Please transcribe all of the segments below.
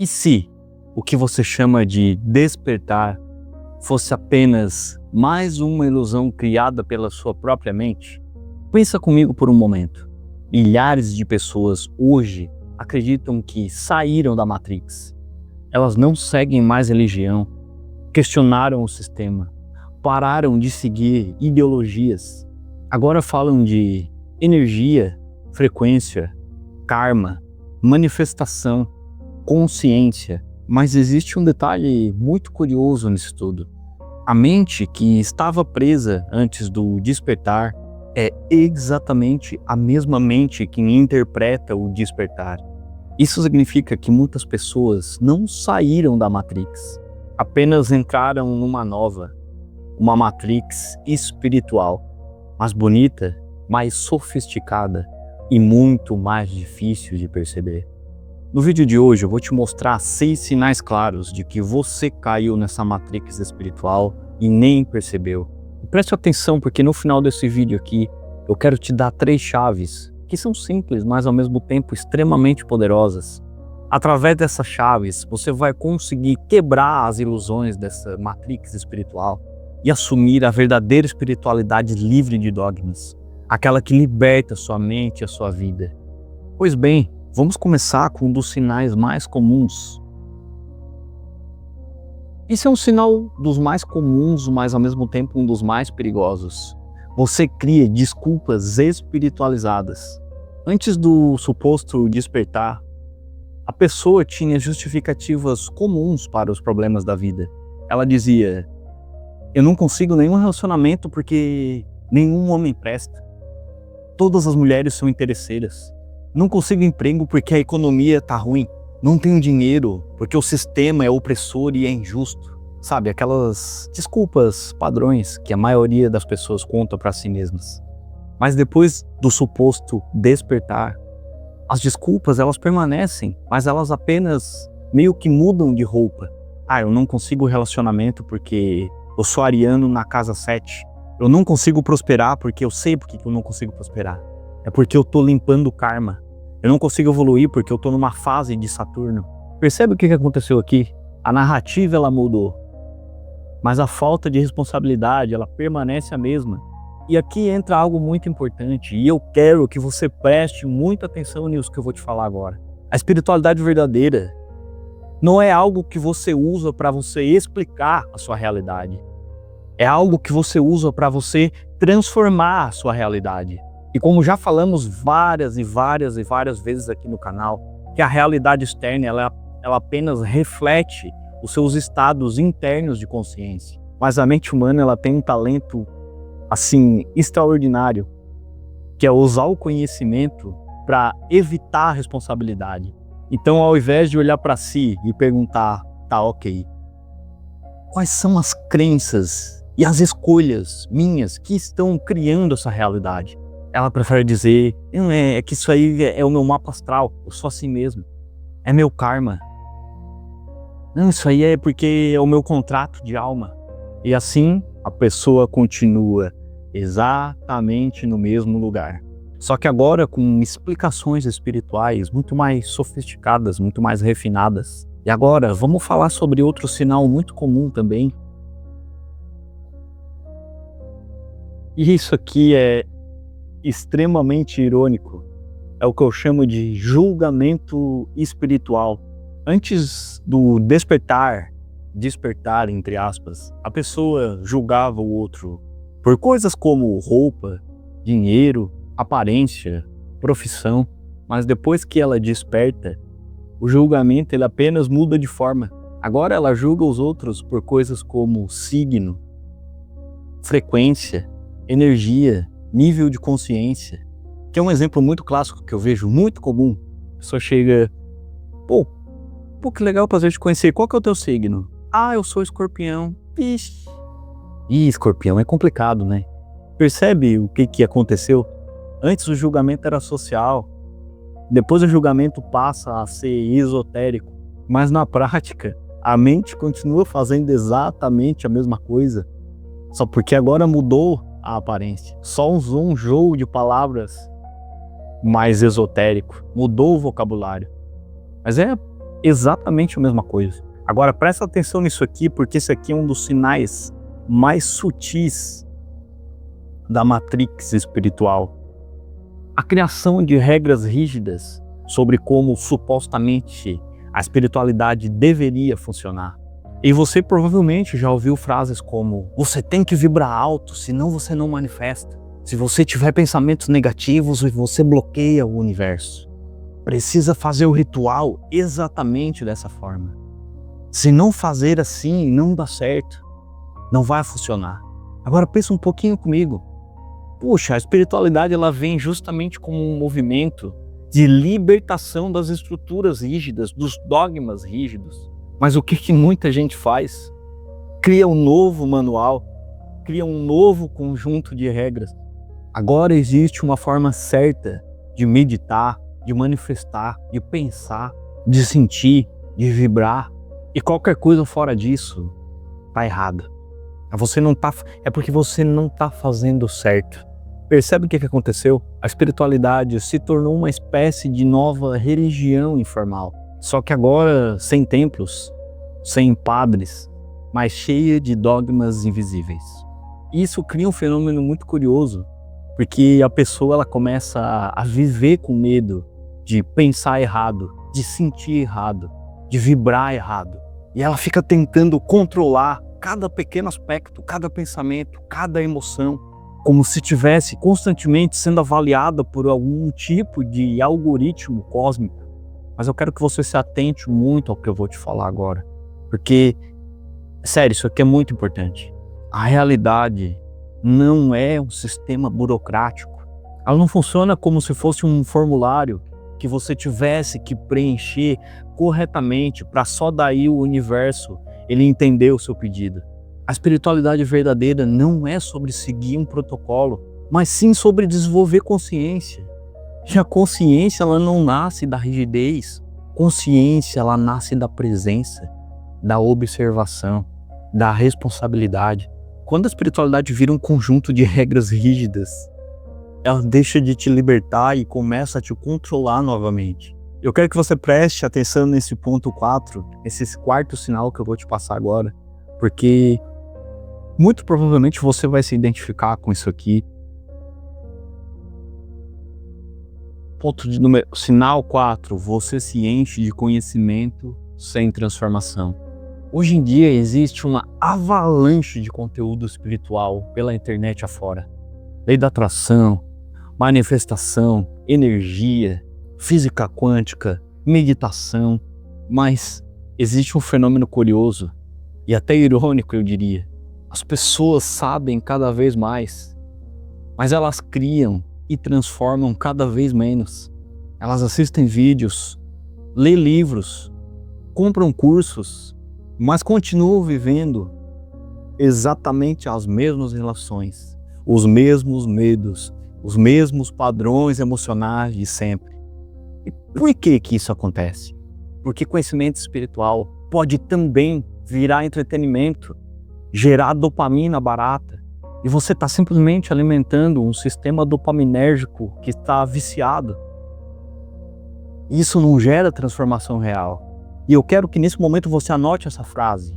E se o que você chama de despertar fosse apenas mais uma ilusão criada pela sua própria mente? Pensa comigo por um momento. Milhares de pessoas hoje acreditam que saíram da Matrix. Elas não seguem mais religião, questionaram o sistema, pararam de seguir ideologias. Agora falam de energia, frequência, karma, manifestação, consciência. Mas existe um detalhe muito curioso nisso tudo. A mente que estava presa antes do despertar é exatamente a mesma mente que interpreta o despertar. Isso significa que muitas pessoas não saíram da Matrix, apenas entraram numa nova, uma Matrix espiritual, mais bonita, mais sofisticada e muito mais difícil de perceber. No vídeo de hoje eu vou te mostrar 6 sinais claros de que você caiu nessa Matrix espiritual e nem percebeu. E preste atenção, porque no final desse vídeo aqui eu quero te dar 3 chaves que são simples, mas ao mesmo tempo extremamente poderosas. Através dessas chaves você vai conseguir quebrar as ilusões dessa Matrix espiritual e assumir a verdadeira espiritualidade livre de dogmas, aquela que liberta sua mente e a sua vida. Pois bem, vamos começar com um dos sinais mais comuns. Esse é um sinal dos mais comuns, mas ao mesmo tempo um dos mais perigosos. Você cria desculpas espiritualizadas. Antes do suposto despertar, a pessoa tinha justificativas comuns para os problemas da vida. Ela dizia: eu não consigo nenhum relacionamento porque nenhum homem presta. Todas as mulheres são interesseiras. Não consigo emprego porque a economia tá ruim. Não tenho dinheiro porque o sistema é opressor e é injusto. Sabe, aquelas desculpas padrões que a maioria das pessoas conta para si mesmas. Mas depois do suposto despertar, as desculpas elas permanecem, mas elas apenas meio que mudam de roupa. Eu não consigo relacionamento porque eu sou ariano na casa 7. Eu não consigo prosperar porque eu sei porque eu não consigo prosperar. É porque eu tô limpando o karma. Eu não consigo evoluir porque eu tô numa fase de Saturno. Percebe o que aconteceu aqui? A narrativa ela mudou, mas a falta de responsabilidade ela permanece a mesma. E aqui entra algo muito importante, e eu quero que você preste muita atenção nisso que eu vou te falar agora. A espiritualidade verdadeira não é algo que você usa para você explicar a sua realidade. É algo que você usa para você transformar a sua realidade. E como já falamos várias vezes aqui no canal, que a realidade externa ela apenas reflete os seus estados internos de consciência. Mas a mente humana ela tem um talento assim extraordinário, que é usar o conhecimento para evitar a responsabilidade. Então, ao invés de olhar para si e perguntar, tá, ok, quais são as crenças e as escolhas minhas que estão criando essa realidade? Ela prefere dizer, é que isso aí é o meu mapa astral, eu sou assim mesmo, é meu karma. Não, isso aí é porque é o meu contrato de alma. E assim, a pessoa continua exatamente no mesmo lugar. Só que agora com explicações espirituais muito mais sofisticadas, muito mais refinadas. E agora, vamos falar sobre outro sinal muito comum também. E isso aqui é extremamente irônico. É o que eu chamo de julgamento espiritual. Antes do despertar entre aspas, a pessoa julgava o outro por coisas como roupa, dinheiro, aparência, profissão. Mas depois que ela desperta, o julgamento ele apenas muda de forma. Agora ela julga os outros por coisas como signo, frequência, energia, nível de consciência. Que é um exemplo muito clássico que eu vejo muito comum. A pessoa chega, pô, que legal, prazer te conhecer. Qual que é o teu signo? Eu sou escorpião. Ixi. Escorpião é complicado, né? Percebe o que aconteceu? Antes o julgamento era social. Depois o julgamento passa a ser esotérico. Mas na prática, a mente continua fazendo exatamente a mesma coisa. Só porque agora mudou a aparência. Só usou um jogo de palavras mais esotérico. Mudou o vocabulário. Mas é Exatamente a mesma coisa. Agora presta atenção nisso aqui, porque esse aqui é um dos sinais mais sutis da matrix espiritual. A criação de regras rígidas sobre como supostamente a espiritualidade deveria funcionar. E você provavelmente já ouviu frases como: você tem que vibrar alto, senão você não manifesta. Se você tiver pensamentos negativos, você bloqueia o universo. Precisa fazer o ritual exatamente dessa forma. Se não fazer assim, não dá certo. Não vai funcionar. Agora pensa um pouquinho comigo. Puxa, a espiritualidade ela vem justamente como um movimento de libertação das estruturas rígidas, dos dogmas rígidos. Mas o que muita gente faz? Cria um novo manual, cria um novo conjunto de regras. Agora existe uma forma certa de meditar, de manifestar, de pensar, de sentir, de vibrar. E qualquer coisa fora disso está errada. É porque você não está fazendo certo. Percebe o que aconteceu? A espiritualidade se tornou uma espécie de nova religião informal. Só que agora sem templos, sem padres, mas cheia de dogmas invisíveis. Isso cria um fenômeno muito curioso, porque a pessoa ela começa a viver com medo de pensar errado, de sentir errado, de vibrar errado. E ela fica tentando controlar cada pequeno aspecto, cada pensamento, cada emoção, como se estivesse constantemente sendo avaliada por algum tipo de algoritmo cósmico. Mas eu quero que você se atente muito ao que eu vou te falar agora, porque, sério, isso aqui é muito importante. A realidade não é um sistema burocrático. Ela não funciona como se fosse um formulário que você tivesse que preencher corretamente para só daí o universo ele entender o seu pedido. A espiritualidade verdadeira não é sobre seguir um protocolo, mas sim sobre desenvolver consciência. E a consciência ela não nasce da rigidez. Consciência ela nasce da presença, da observação, da responsabilidade. Quando a espiritualidade vira um conjunto de regras rígidas, ela deixa de te libertar e começa a te controlar novamente. Eu quero que você preste atenção nesse ponto 4, esse quarto sinal que eu vou te passar agora, porque muito provavelmente você vai se identificar com isso aqui. Sinal 4, você se enche de conhecimento sem transformação. Hoje em dia existe uma avalanche de conteúdo espiritual pela internet afora. Lei da atração, manifestação, energia, física quântica, meditação. Mas existe um fenômeno curioso e até irônico, eu diria. As pessoas sabem cada vez mais, mas elas criam e transformam cada vez menos. Elas assistem vídeos, lêem livros, compram cursos, mas continuam vivendo exatamente as mesmas relações, os mesmos medos, os mesmos padrões emocionais de sempre. E por que isso acontece? Porque conhecimento espiritual pode também virar entretenimento, gerar dopamina barata, e você está simplesmente alimentando um sistema dopaminérgico que está viciado. Isso não gera transformação real. E eu quero que nesse momento você anote essa frase,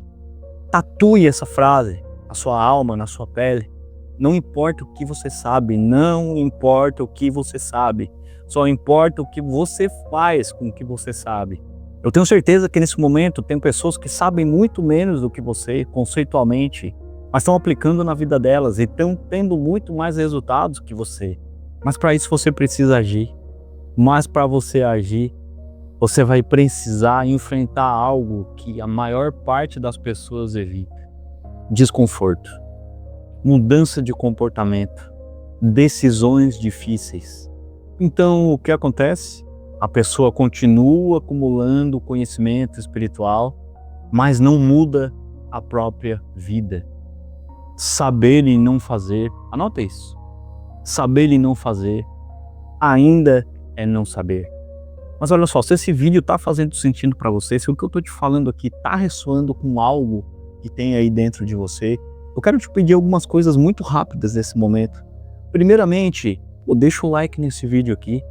tatue essa frase na sua alma, na sua pele. Não importa o que você sabe, não importa o que você sabe, só importa o que você faz com o que você sabe. Eu tenho certeza que nesse momento tem pessoas que sabem muito menos do que você, conceitualmente, mas estão aplicando na vida delas e estão tendo muito mais resultados que você. Mas para isso você precisa agir. Mas para você agir, você vai precisar enfrentar algo que a maior parte das pessoas evita. Desconforto, mudança de comportamento, decisões difíceis. Então o que acontece? A pessoa continua acumulando conhecimento espiritual, mas não muda a própria vida. Saber e não fazer, anota isso. Saber e não fazer ainda é não saber. Mas olha só, se esse vídeo está fazendo sentido para você, se o que eu estou te falando aqui está ressoando com algo que tem aí dentro de você, eu quero te pedir algumas coisas muito rápidas nesse momento. Primeiramente, deixa o like nesse vídeo aqui.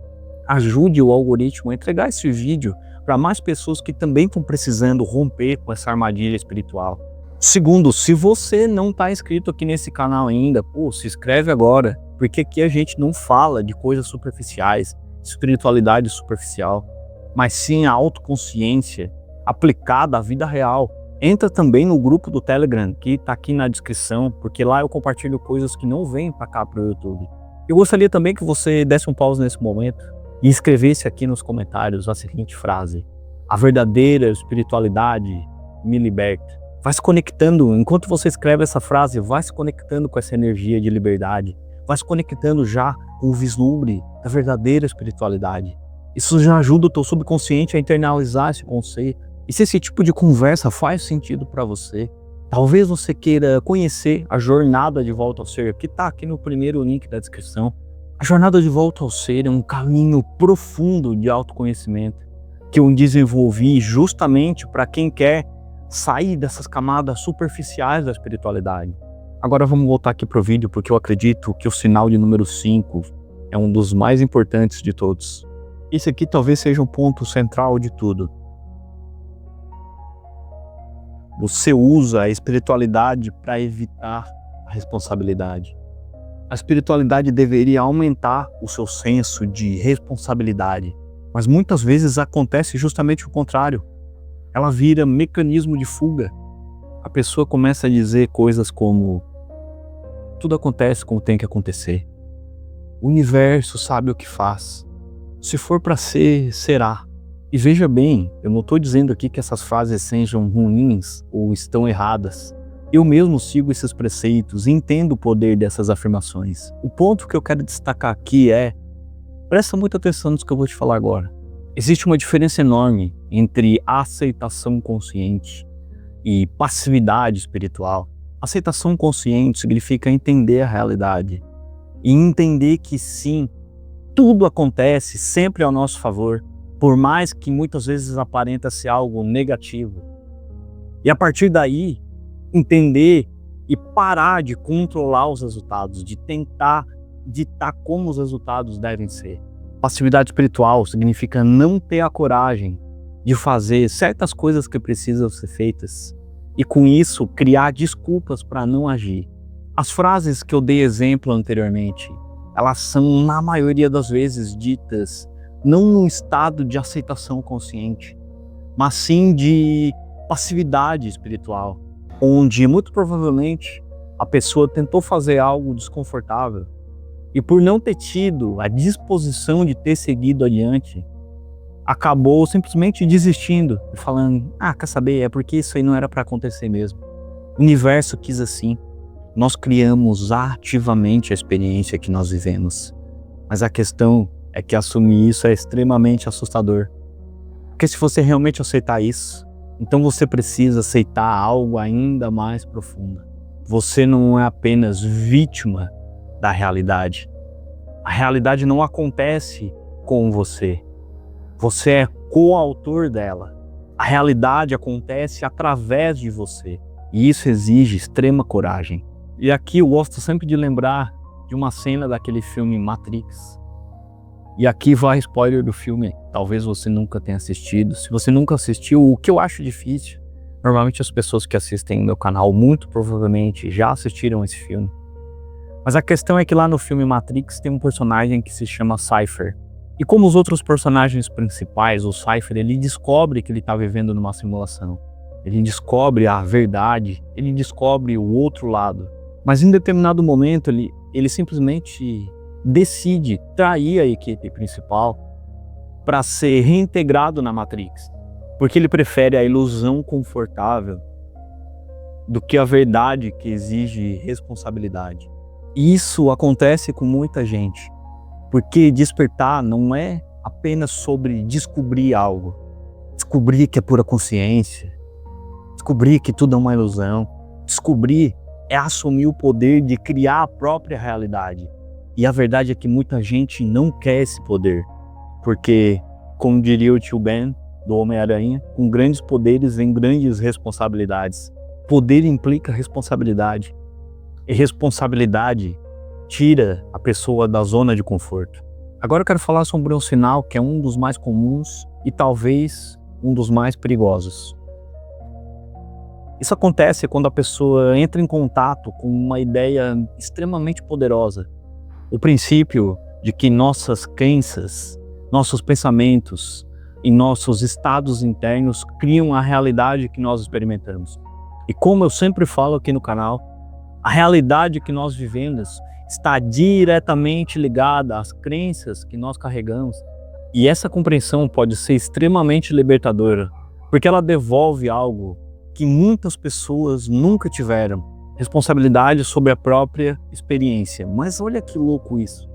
Ajude o algoritmo a entregar esse vídeo para mais pessoas que também estão precisando romper com essa armadilha espiritual. Segundo, se você não está inscrito aqui nesse canal ainda, se inscreve agora, porque aqui a gente não fala de coisas superficiais, espiritualidade superficial, mas sim a autoconsciência aplicada à vida real. Entra também no grupo do Telegram, que está aqui na descrição, porque lá eu compartilho coisas que não vêm para cá para o YouTube. Eu gostaria também que você desse um pause nesse momento e escrevesse aqui nos comentários a seguinte frase: a verdadeira espiritualidade me liberta. Vai se conectando, enquanto você escreve essa frase, vai se conectando com essa energia de liberdade, vai se conectando já com o vislumbre da verdadeira espiritualidade. Isso já ajuda o teu subconsciente a internalizar esse conceito. E se esse tipo de conversa faz sentido para você, talvez você queira conhecer a Jornada de Volta ao Ser, que está aqui no primeiro link da descrição. A Jornada de Volta ao Ser é um caminho profundo de autoconhecimento que eu desenvolvi justamente para quem quer sair dessas camadas superficiais da espiritualidade. Agora vamos voltar aqui para o vídeo, porque eu acredito que o sinal de número 5 é um dos mais importantes de todos. Esse aqui talvez seja um ponto central de tudo. Você usa a espiritualidade para evitar a responsabilidade. A espiritualidade deveria aumentar o seu senso de responsabilidade, mas muitas vezes acontece justamente o contrário. Ela vira mecanismo de fuga. A pessoa começa a dizer coisas como: tudo acontece como tem que acontecer. O universo sabe o que faz. Se for para ser, será. E veja bem, eu não estou dizendo aqui que essas frases sejam ruins ou estão erradas. Eu mesmo sigo esses preceitos e entendo o poder dessas afirmações. O ponto que eu quero destacar aqui é: presta muita atenção nisso que eu vou te falar agora. Existe uma diferença enorme entre aceitação consciente e passividade espiritual. Aceitação consciente significa entender a realidade e entender que sim, tudo acontece sempre ao nosso favor, por mais que muitas vezes aparenta ser algo negativo. E a partir daí, entender e parar de controlar os resultados, de tentar ditar como os resultados devem ser. Passividade espiritual significa não ter a coragem de fazer certas coisas que precisam ser feitas e com isso criar desculpas para não agir. As frases que eu dei exemplo anteriormente, elas são na maioria das vezes ditas não num estado de aceitação consciente, mas sim de passividade espiritual, onde muito provavelmente a pessoa tentou fazer algo desconfortável e por não ter tido a disposição de ter seguido adiante, acabou simplesmente desistindo e falando: quer saber, é porque isso aí não era para acontecer mesmo. O universo quis assim. Nós criamos ativamente a experiência que nós vivemos. Mas a questão é que assumir isso é extremamente assustador. Porque se você realmente aceitar isso, então você precisa aceitar algo ainda mais profundo. Você não é apenas vítima da realidade. A realidade não acontece com você. Você é coautor dela. A realidade acontece através de você. E isso exige extrema coragem. E aqui eu gosto sempre de lembrar de uma cena daquele filme Matrix. E aqui vai spoiler do filme. Talvez você nunca tenha assistido. Se você nunca assistiu, o que eu acho difícil, normalmente as pessoas que assistem no meu canal muito provavelmente já assistiram esse filme. Mas a questão é que lá no filme Matrix tem um personagem que se chama Cypher. E como os outros personagens principais, o Cypher, ele descobre que ele está vivendo numa simulação. Ele descobre a verdade, ele descobre o outro lado. Mas em determinado momento ele simplesmente decide trair a equipe principal para ser reintegrado na Matrix. Porque ele prefere a ilusão confortável do que a verdade que exige responsabilidade. E isso acontece com muita gente, porque despertar não é apenas sobre descobrir algo, descobrir que é pura consciência, descobrir que tudo é uma ilusão. Descobrir é assumir o poder de criar a própria realidade. E a verdade é que muita gente não quer esse poder, porque, como diria o tio Ben, do Homem-Aranha, com grandes poderes vem grandes responsabilidades. Poder implica responsabilidade. E responsabilidade tira a pessoa da zona de conforto. Agora eu quero falar sobre um sinal que é um dos mais comuns e talvez um dos mais perigosos. Isso acontece quando a pessoa entra em contato com uma ideia extremamente poderosa. O princípio de que nossas crenças, nossos pensamentos e nossos estados internos criam a realidade que nós experimentamos. E como eu sempre falo aqui no canal, a realidade que nós vivemos está diretamente ligada às crenças que nós carregamos. E essa compreensão pode ser extremamente libertadora, porque ela devolve algo que muitas pessoas nunca tiveram: responsabilidade sobre a própria experiência. Mas olha que louco isso.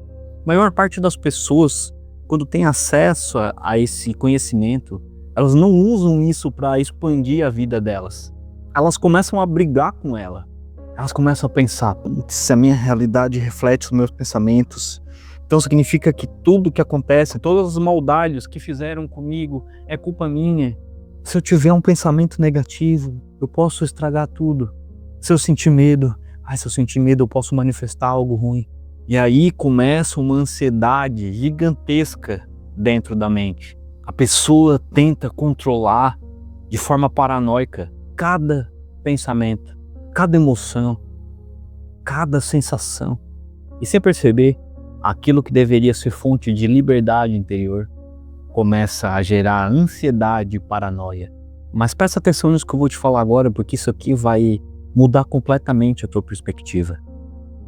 A maior parte das pessoas, quando tem acesso a esse conhecimento, elas não usam isso para expandir a vida delas. Elas começam a brigar com ela. Elas começam a pensar: se a minha realidade reflete os meus pensamentos, então significa que tudo que acontece, todas as maldades que fizeram comigo, é culpa minha. Se eu tiver um pensamento negativo, eu posso estragar tudo. Se eu sentir medo, se eu sentir medo eu posso manifestar algo ruim. E aí começa uma ansiedade gigantesca dentro da mente. A pessoa tenta controlar de forma paranoica cada pensamento, cada emoção, cada sensação. E sem perceber, aquilo que deveria ser fonte de liberdade interior começa a gerar ansiedade e paranoia. Mas presta atenção nisso que eu vou te falar agora, porque isso aqui vai mudar completamente a tua perspectiva.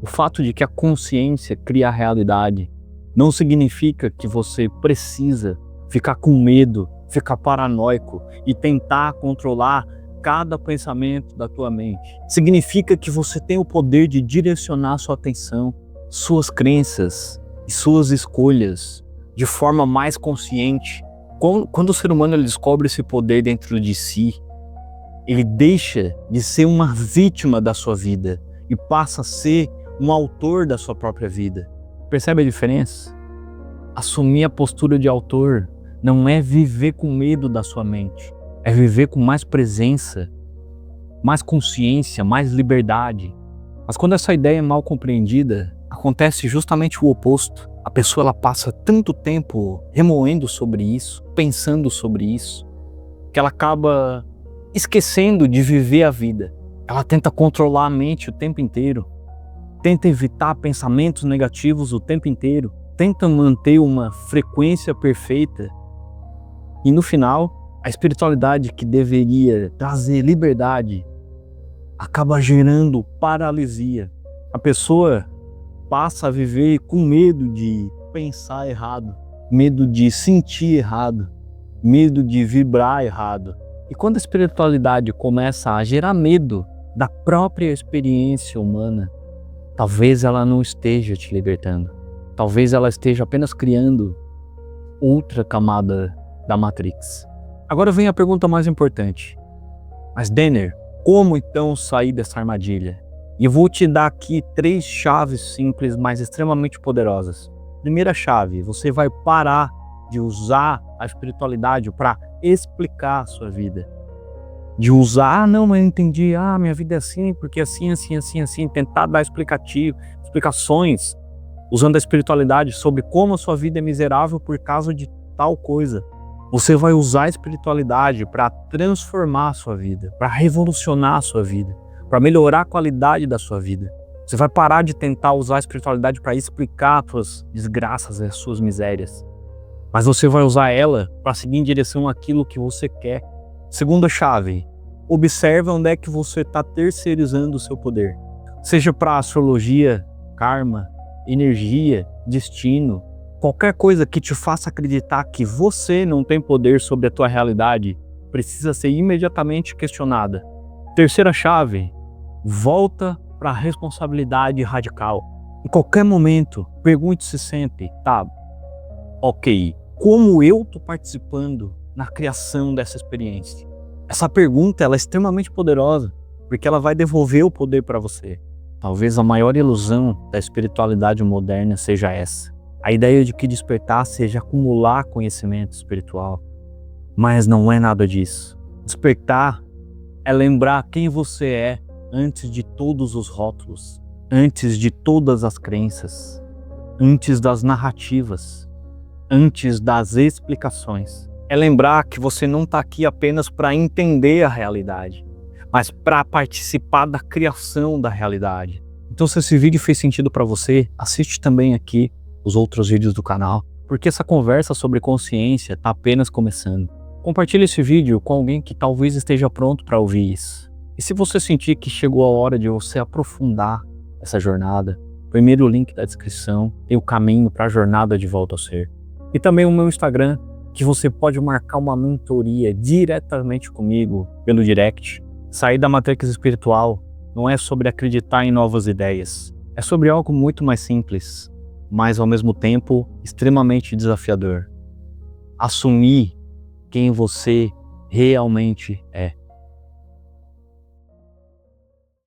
O fato de que a consciência cria a realidade não significa que você precisa ficar com medo, ficar paranoico e tentar controlar cada pensamento da tua mente. Significa que você tem o poder de direcionar sua atenção, suas crenças e suas escolhas de forma mais consciente. Quando o ser humano ele descobre esse poder dentro de si, ele deixa de ser uma vítima da sua vida e passa a ser um autor da sua própria vida. Percebe a diferença? Assumir a postura de autor não é viver com medo da sua mente, é viver com mais presença, mais consciência, mais liberdade. Mas quando essa ideia é mal compreendida, acontece justamente o oposto. A pessoa ela passa tanto tempo remoendo sobre isso, pensando sobre isso, que ela acaba esquecendo de viver a vida. Ela tenta controlar a mente o tempo inteiro, tenta evitar pensamentos negativos o tempo inteiro, tenta manter uma frequência perfeita. E no final, a espiritualidade que deveria trazer liberdade acaba gerando paralisia. A pessoa passa a viver com medo de pensar errado, medo de sentir errado, medo de vibrar errado. E quando a espiritualidade começa a gerar medo da própria experiência humana, talvez ela não esteja te libertando. Talvez ela esteja apenas criando outra camada da Matrix. Agora vem a pergunta mais importante. Mas Denner, como então sair dessa armadilha? E eu vou te dar aqui 3 chaves simples, mas extremamente poderosas. Primeira chave, você vai parar de usar a espiritualidade para explicar a sua vida. De usar, não, mas eu entendi, minha vida é assim, porque assim, tentar dar explicações, usando a espiritualidade sobre como a sua vida é miserável por causa de tal coisa. Você vai usar a espiritualidade para transformar a sua vida, para revolucionar a sua vida, para melhorar a qualidade da sua vida. Você vai parar de tentar usar a espiritualidade para explicar as suas desgraças e as suas misérias. Mas você vai usar ela para seguir em direção àquilo que você quer. Segunda chave, observe onde é que você está terceirizando o seu poder. Seja para astrologia, karma, energia, destino, qualquer coisa que te faça acreditar que você não tem poder sobre a tua realidade precisa ser imediatamente questionada. Terceira chave, volta para a responsabilidade radical. Em qualquer momento, pergunte-se sempre, ok, como eu estou participando na criação dessa experiência? Essa pergunta ela é extremamente poderosa, porque ela vai devolver o poder para você. Talvez a maior ilusão da espiritualidade moderna seja essa. A ideia de que despertar seja acumular conhecimento espiritual. Mas não é nada disso. Despertar é lembrar quem você é antes de todos os rótulos, antes de todas as crenças, antes das narrativas. antes das explicações. É lembrar que você não está aqui apenas para entender a realidade, mas para participar da criação da realidade. Então, se esse vídeo fez sentido para você, assiste também aqui os outros vídeos do canal, porque essa conversa sobre consciência está apenas começando. Compartilhe esse vídeo com alguém que talvez esteja pronto para ouvir isso. E se você sentir que chegou a hora de você aprofundar essa jornada, primeiro link da descrição tem o caminho para a jornada de volta ao ser. E também o meu Instagram, que você pode marcar uma mentoria diretamente comigo pelo direct. Sair da matrix espiritual não é sobre acreditar em novas ideias. É sobre algo muito mais simples, mas ao mesmo tempo extremamente desafiador. Assumir quem você realmente é.